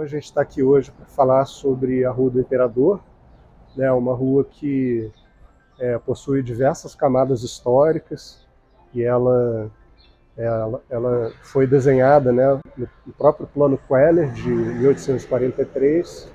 A gente está aqui hoje para falar sobre a Rua do Imperador, né, uma rua que possui diversas camadas históricas e ela foi desenhada, né, no próprio Plano Queller de 1843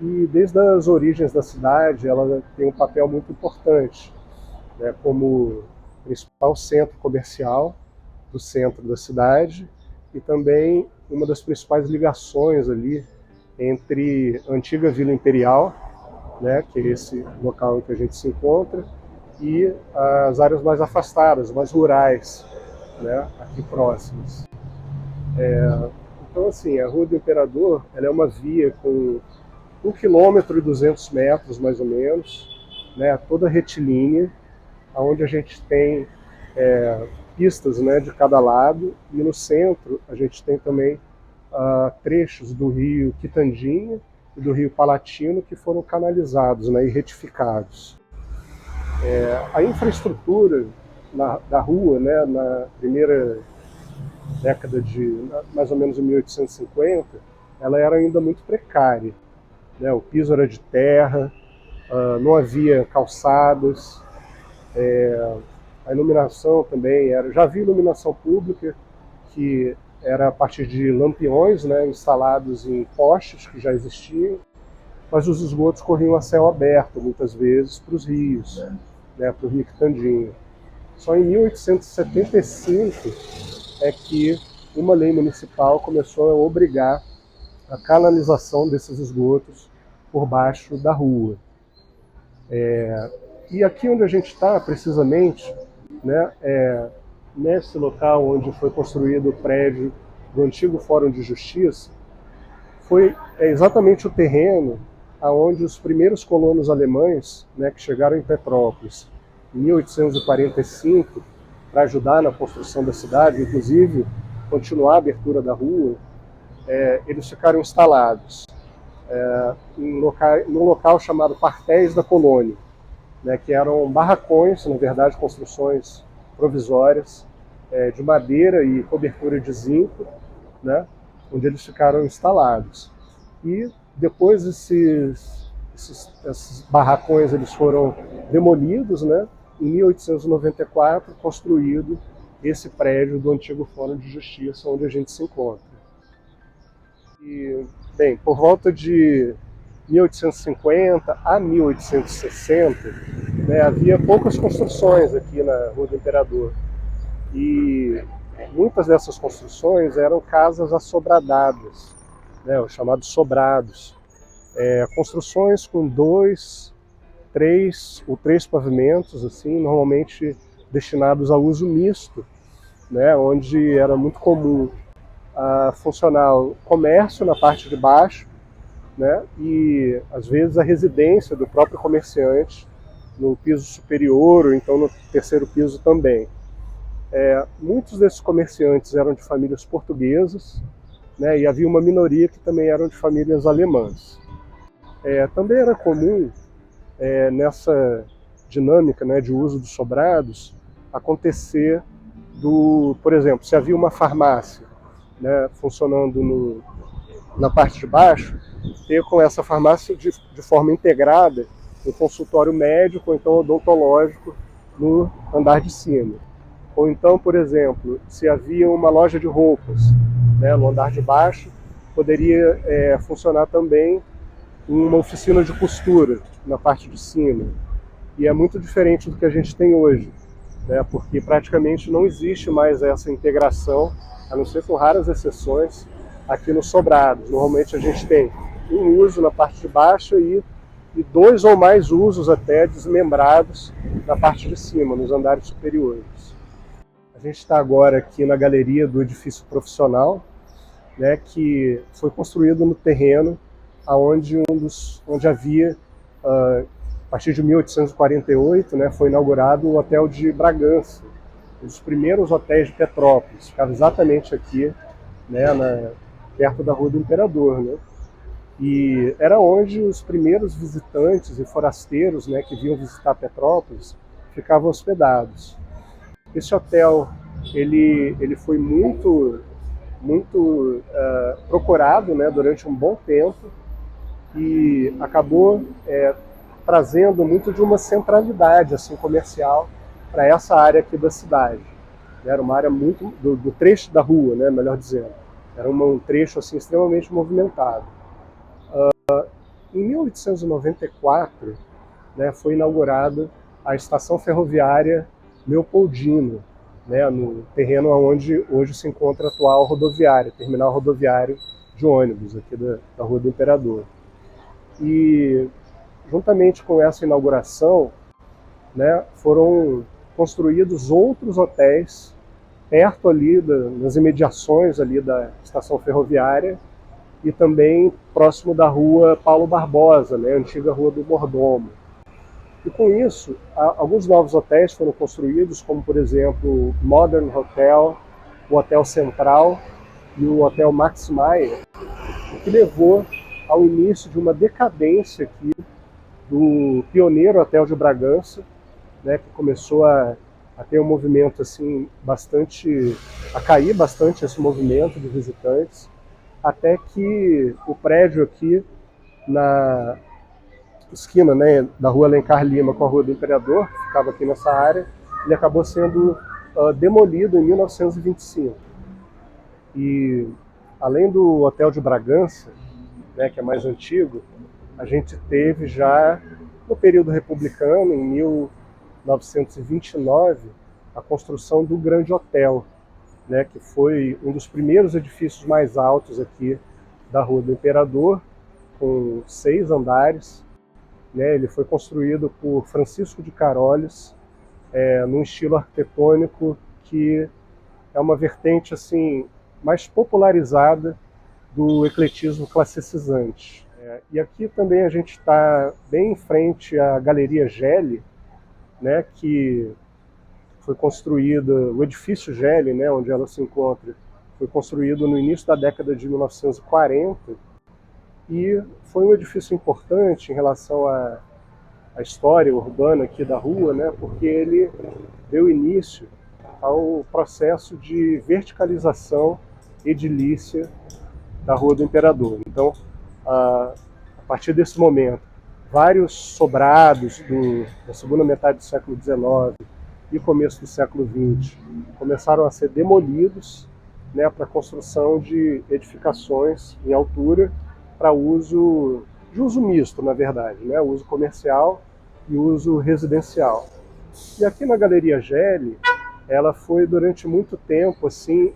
e desde as origens da cidade ela tem um papel muito importante, né, como principal centro comercial do centro da cidade e também uma das principais ligações ali entre a antiga Vila Imperial, né, que é esse local em que a gente se encontra, e as áreas mais afastadas, mais rurais, né, aqui próximas. Então, assim, a Rua do Imperador ela é uma via com 1,2 km mais ou menos, né, toda retilínea, onde a gente tem pistas, né, de cada lado, e no centro a gente tem também trechos do rio Quitandinha e do rio Palatino que foram canalizados, né, e retificados. A infraestrutura da rua, né, na primeira década de mais ou menos em 1850, ela era ainda muito precária, né? O piso era de terra, não havia calçadas, a iluminação também era. Já havia iluminação pública que era a partir de lampiões, né, instalados em postes que já existiam, mas os esgotos corriam a céu aberto muitas vezes para os rios, né, para o rio Quitandinha. Só em 1875 é que uma lei municipal começou a obrigar a canalização desses esgotos por baixo da rua. E aqui onde a gente está, precisamente, né, nesse local onde foi construído o prédio do antigo Fórum de Justiça, foi exatamente o terreno aonde os primeiros colonos alemães, né, que chegaram em Petrópolis em 1845 para ajudar na construção da cidade, inclusive continuar a abertura da rua, eles ficaram instalados num local chamado Quartéis da Colônia, né, que eram barracões, na verdade construções provisórias, de madeira e cobertura de zinco, né, onde eles ficaram instalados. E depois esses barracões eles foram demolidos, né, em 1894, construído esse prédio do antigo Fórum de Justiça, onde a gente se encontra. E, bem, por volta de 1850 a 1860, né, havia poucas construções aqui na Rua do Imperador. E muitas dessas construções eram casas assobradadas, né, os chamados sobrados. Construções com 2, 3 ou 3 pavimentos, assim, normalmente destinados a uso misto, né, onde era muito comum funcionar o comércio na parte de baixo, né, e às vezes a residência do próprio comerciante no piso superior ou então no terceiro piso também. Muitos desses comerciantes eram de famílias portuguesas, né, e havia uma minoria que também eram de famílias alemãs. Também era comum nessa dinâmica, né, de uso dos sobrados acontecer por exemplo, se havia uma farmácia, né, funcionando na parte de baixo, ter com essa farmácia de forma integrada um consultório médico ou então odontológico no andar de cima. Ou então, por exemplo, se havia uma loja de roupas, né, no andar de baixo, poderia funcionar também uma oficina de costura na parte de cima. E é muito diferente do que a gente tem hoje, né, porque praticamente não existe mais essa integração, a não ser com raras exceções, aqui nos sobrados. Normalmente a gente tem um uso na parte de baixo e 2 ou mais usos até desmembrados na parte de cima, nos andares superiores. A gente está agora aqui na galeria do edifício profissional, né, que foi construído no terreno onde havia, a partir de 1848, né, foi inaugurado o Hotel de Bragança, um dos primeiros hotéis de Petrópolis, ficava exatamente aqui, né, perto da Rua do Imperador, né? E era onde os primeiros visitantes e forasteiros, né, que vinham visitar Petrópolis ficavam hospedados. Esse hotel ele foi muito muito procurado, né, durante um bom tempo, e acabou trazendo muito de uma centralidade assim, comercial para essa área aqui da cidade. Era uma área muito do trecho da rua, né, melhor dizendo. Era um trecho assim, extremamente movimentado. Em 1894, né, foi inaugurada a estação ferroviária Leopoldina, né, no terreno onde hoje se encontra a atual rodoviária, terminal rodoviário de ônibus aqui da Rua do Imperador. E juntamente com essa inauguração, né, foram construídos outros hotéis perto ali nas imediações ali da estação ferroviária e também próximo da Rua Paulo Barbosa, né, a antiga Rua do Mordomo. E com isso, alguns novos hotéis foram construídos, como por exemplo o Modern Hotel, o Hotel Central e o Hotel Max Maier, o que levou ao início de uma decadência aqui do pioneiro Hotel de Bragança, né, que começou a ter um movimento assim bastante, a cair bastante esse movimento de visitantes, até que o prédio aqui na esquina, né, da Rua Alencar Lima com a Rua do Imperador, que ficava aqui nessa área, ele acabou sendo demolido em 1925. E além do Hotel de Bragança, né, que é mais antigo, a gente teve já no período republicano, em 1929, a construção do Grande Hotel, né, que foi um dos primeiros edifícios mais altos aqui da Rua do Imperador, com 6 andares. Né, ele foi construído por Francisco de Carolis, num estilo arquitetônico que é uma vertente assim mais popularizada do ecletismo classicizante. E aqui também a gente está bem em frente à Galeria Gelli, né, que foi construída, o edifício Gelli, né, onde ela se encontra, foi construído no início da década de 1940 e foi um edifício importante em relação à história urbana aqui da rua, né, porque ele deu início ao processo de verticalização edilícia da Rua do Imperador. Então, a partir desse momento, vários sobrados da segunda metade do século XIX e começo do século XX começaram a ser demolidos, né, para a construção de edificações em altura para uso misto, na verdade, né, uso comercial e uso residencial. E aqui na Galeria Gelli, ela foi durante muito tempo assim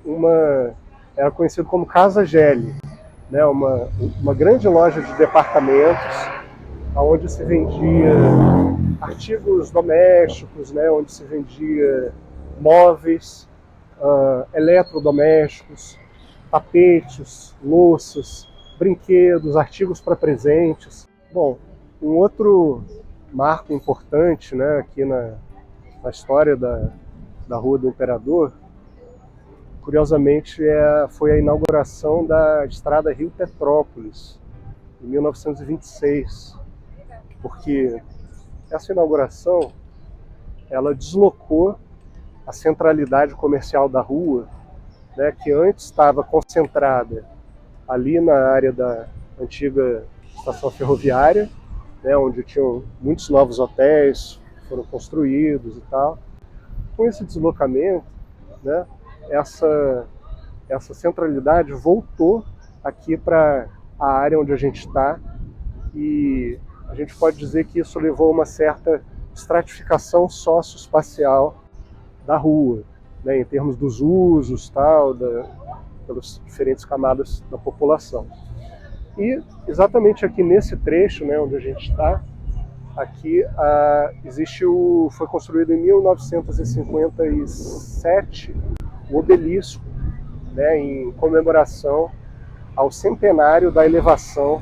era conhecido como Casa Gelli, né, uma grande loja de departamentos, onde se vendia artigos domésticos, né, onde se vendia móveis, eletrodomésticos, tapetes, louças, brinquedos, artigos para presentes. Bom, um outro marco importante, né, aqui na história da Rua do Imperador, curiosamente, foi a inauguração da Estrada Rio-Petrópolis, em 1926, porque essa inauguração ela deslocou a centralidade comercial da rua, né, que antes estava concentrada ali na área da antiga estação ferroviária, né, onde tinham muitos novos hotéis que foram construídos e tal. Com esse deslocamento, né, essa centralidade voltou aqui para a área onde a gente está, e a gente pode dizer que isso levou a uma certa estratificação socioespacial da rua, né, em termos dos usos, pelas diferentes camadas da população. E exatamente aqui nesse trecho, né, onde a gente está, aqui foi construído em 1957 o obelisco, né, em comemoração ao centenário da elevação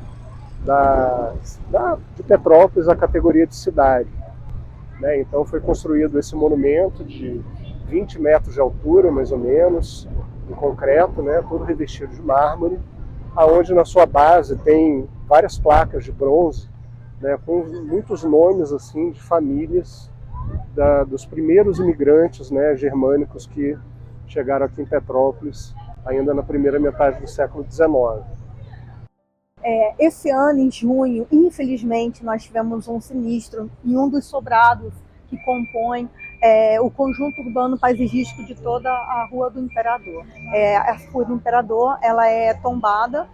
de Petrópolis à categoria de cidade. Né? Então foi construído esse monumento de 20 metros de altura, mais ou menos, em concreto, né, todo revestido de mármore, aonde na sua base tem várias placas de bronze, né, com muitos nomes assim de famílias dos primeiros imigrantes, né, germânicos que chegaram aqui em Petrópolis ainda na primeira metade do século XIX. Esse ano, em junho, infelizmente, nós tivemos um sinistro em um dos sobrados que compõe o conjunto urbano paisagístico de toda a Rua do Imperador. A Rua do Imperador ela é tombada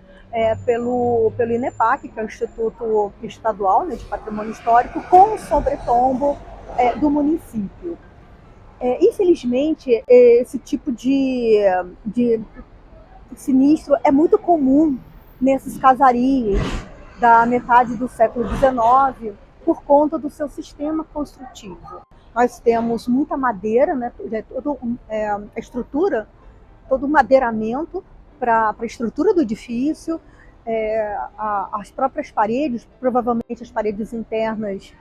pelo INEPAC, que é o Instituto Estadual, né, de Patrimônio Histórico, com o sobretombo do município. Infelizmente, esse tipo de sinistro é muito comum nesses casarios da metade do século XIX por conta do seu sistema construtivo. Nós temos muita madeira, né, a estrutura, todo o madeiramento para a estrutura do edifício, as próprias paredes, provavelmente as paredes internas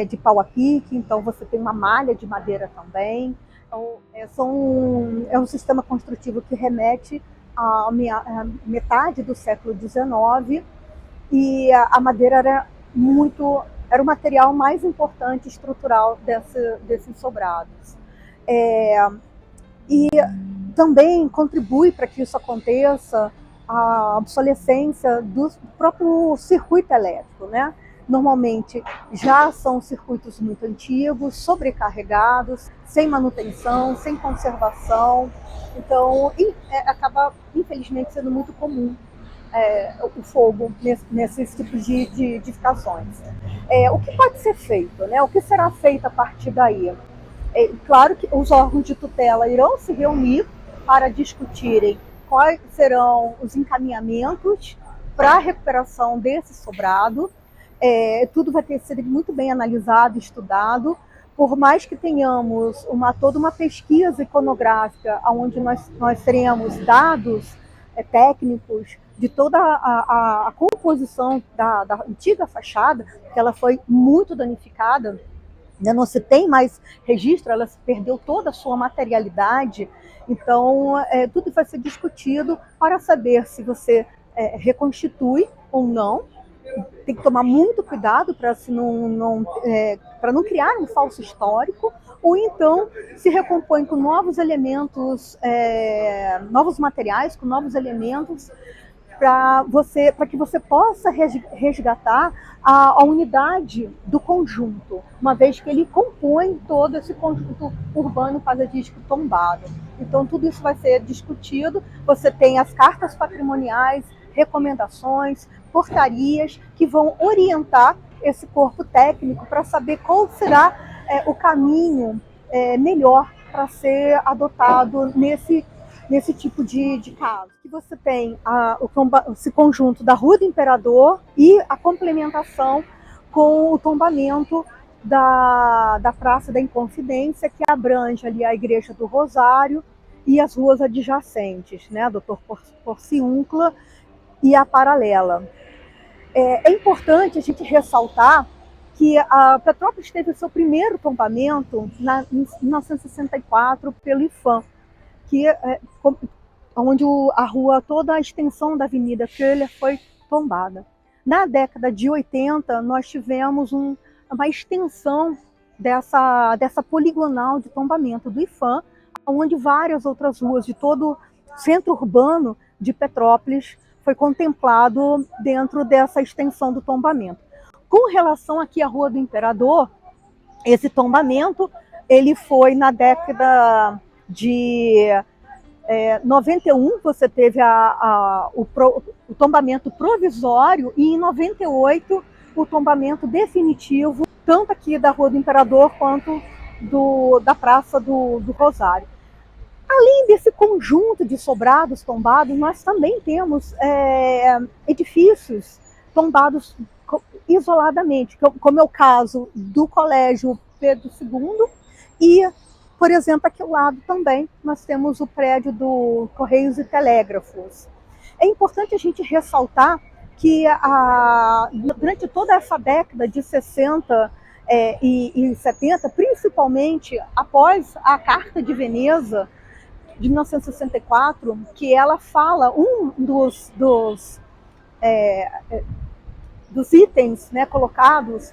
de pau a pique, então você tem uma malha de madeira também. Então, é um sistema construtivo que remete à metade do século XIX, e a madeira era o material mais importante estrutural desses sobrados. E também contribui para que isso aconteça a obsolescência do próprio circuito elétrico, né? Normalmente já são circuitos muito antigos, sobrecarregados, sem manutenção, sem conservação. Então, acaba, infelizmente, sendo muito comum o fogo nesses tipos de edificações. O que pode ser feito, né? O que será feito a partir daí? Claro que os órgãos de tutela irão se reunir para discutirem quais serão os encaminhamentos para a recuperação desse sobrado. Tudo vai ter sido muito bem analisado, estudado. Por mais que tenhamos toda uma pesquisa iconográfica, onde nós teremos dados técnicos de toda a composição da antiga fachada, que ela foi muito danificada, não se tem mais registro, ela perdeu toda a sua materialidade. Então, tudo vai ser discutido para saber se você reconstitui ou não. Tem que tomar muito cuidado para não criar um falso histórico, ou então se recompõe com novos elementos, novos materiais, com novos elementos, para que você possa resgatar a unidade do conjunto, uma vez que ele compõe todo esse conjunto urbano paisagístico tombado. Então, tudo isso vai ser discutido. Você tem as cartas patrimoniais, recomendações, portarias que vão orientar esse corpo técnico para saber qual será o caminho melhor para ser adotado nesse tipo de caso. Que você tem esse conjunto da Rua do Imperador e a complementação com o tombamento da Praça da Inconfidência, que abrange ali a Igreja do Rosário e as ruas adjacentes, né, a Doutor Porciúncula e a Paralela. É importante a gente ressaltar que a Petrópolis teve o seu primeiro tombamento em 1964 pelo IPHAN, onde a rua, toda a extensão da Avenida Köhler foi tombada. Na década de 80, nós tivemos uma extensão dessa poligonal de tombamento do IPHAN, onde várias outras ruas de todo o centro urbano de Petrópolis foi contemplado dentro dessa extensão do tombamento. Com relação aqui à Rua do Imperador, esse tombamento ele foi na década de 91, você teve o tombamento provisório, e em 98 o tombamento definitivo, tanto aqui da Rua do Imperador quanto da Praça do Rosário. Além desse conjunto de sobrados tombados, nós também temos edifícios tombados isoladamente, como é o caso do Colégio Pedro II, e, por exemplo, aqui ao lado também nós temos o prédio do Correios e Telégrafos. É importante a gente ressaltar que durante toda essa década de 60 e 70, principalmente após a Carta de Veneza, de 1964, que ela fala, dos itens, né, colocados,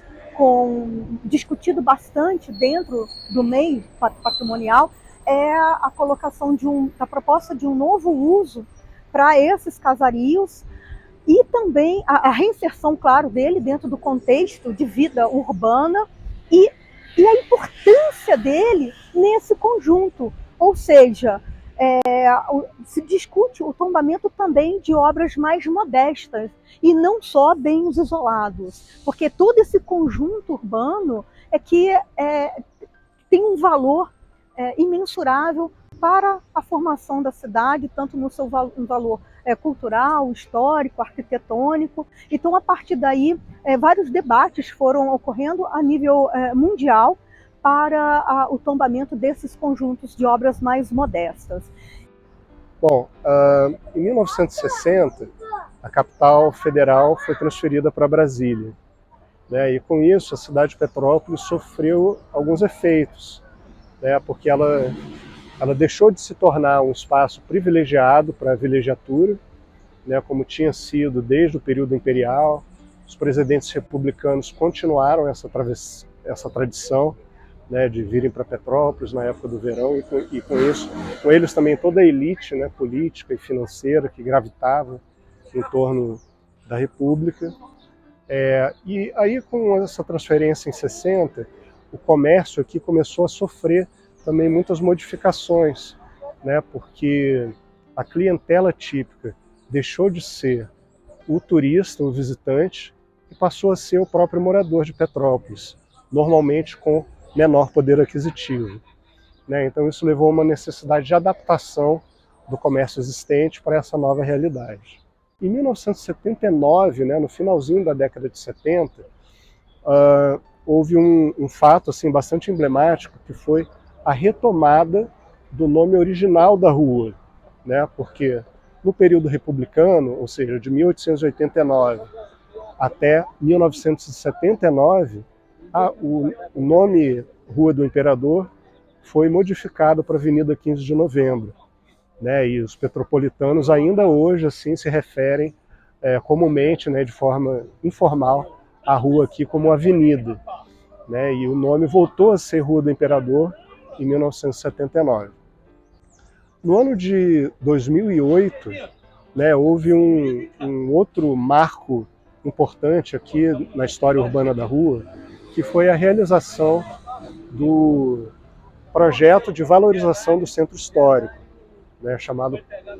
discutido bastante dentro do meio patrimonial, é a colocação da proposta de um novo uso para esses casarios e também a reinserção, claro, dele dentro do contexto de vida urbana e a importância dele nesse conjunto, ou seja, se discute o tombamento também de obras mais modestas e não só bens isolados, porque todo esse conjunto urbano tem um valor imensurável para a formação da cidade, tanto no seu valor cultural, histórico, arquitetônico. Então, a partir daí, vários debates foram ocorrendo a nível mundial para o tombamento desses conjuntos de obras mais modestas. Bom, em 1960, a capital federal foi transferida para Brasília, né? E com isso, a cidade de Petrópolis sofreu alguns efeitos, né? Porque ela deixou de se tornar um espaço privilegiado para a vilegiatura, né? Como tinha sido desde o período imperial. Os presidentes republicanos continuaram essa tradição, né, de virem para Petrópolis na época do verão, e com eles também toda a elite, né, política e financeira que gravitava em torno da República. E aí, com essa transferência em 60, o comércio aqui começou a sofrer também muitas modificações, né, porque a clientela típica deixou de ser o turista, o visitante, e passou a ser o próprio morador de Petrópolis, normalmente com menor poder aquisitivo, né? Então isso levou a uma necessidade de adaptação do comércio existente para essa nova realidade. Em 1979, né, no finalzinho da década de 70, houve um fato assim, bastante emblemático, que foi a retomada do nome original da rua, né? Porque no período republicano, ou seja, de 1889 até 1979, o nome Rua do Imperador foi modificado para Avenida 15 de Novembro, né? E os petropolitanos ainda hoje assim se referem comumente, né, de forma informal, à rua aqui como avenida, né? E o nome voltou a ser Rua do Imperador em 1979. No ano de 2008, né, houve um outro marco importante aqui na história urbana da rua, que foi a realização do projeto de valorização do centro histórico, né,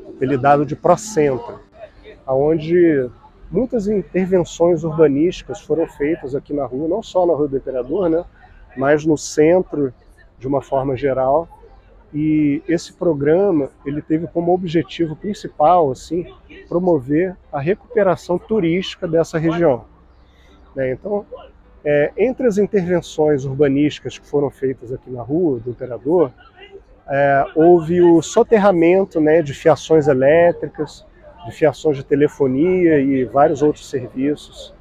apelidado de Procentro, onde muitas intervenções urbanísticas foram feitas aqui na rua, não só na Rua do Imperador, né, mas no centro de uma forma geral. E esse programa ele teve como objetivo principal assim, promover a recuperação turística dessa região, né? Então, entre as intervenções urbanísticas que foram feitas aqui na Rua do Imperador, houve o soterramento, né, de fiações elétricas, de fiações de telefonia e vários outros serviços.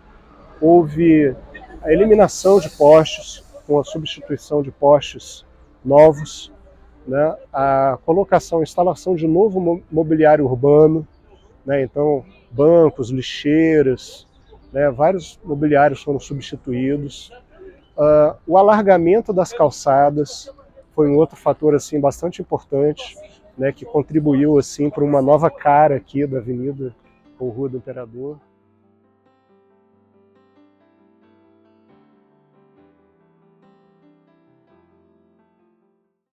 Houve a eliminação de postes, com a substituição de postes novos, né, a colocação, instalação de novo mobiliário urbano, né, então bancos, lixeiras, né, vários mobiliários foram substituídos. O alargamento das calçadas foi um outro fator assim, bastante importante, né, que contribuiu assim, para uma nova cara aqui da Avenida ou Rua do Imperador.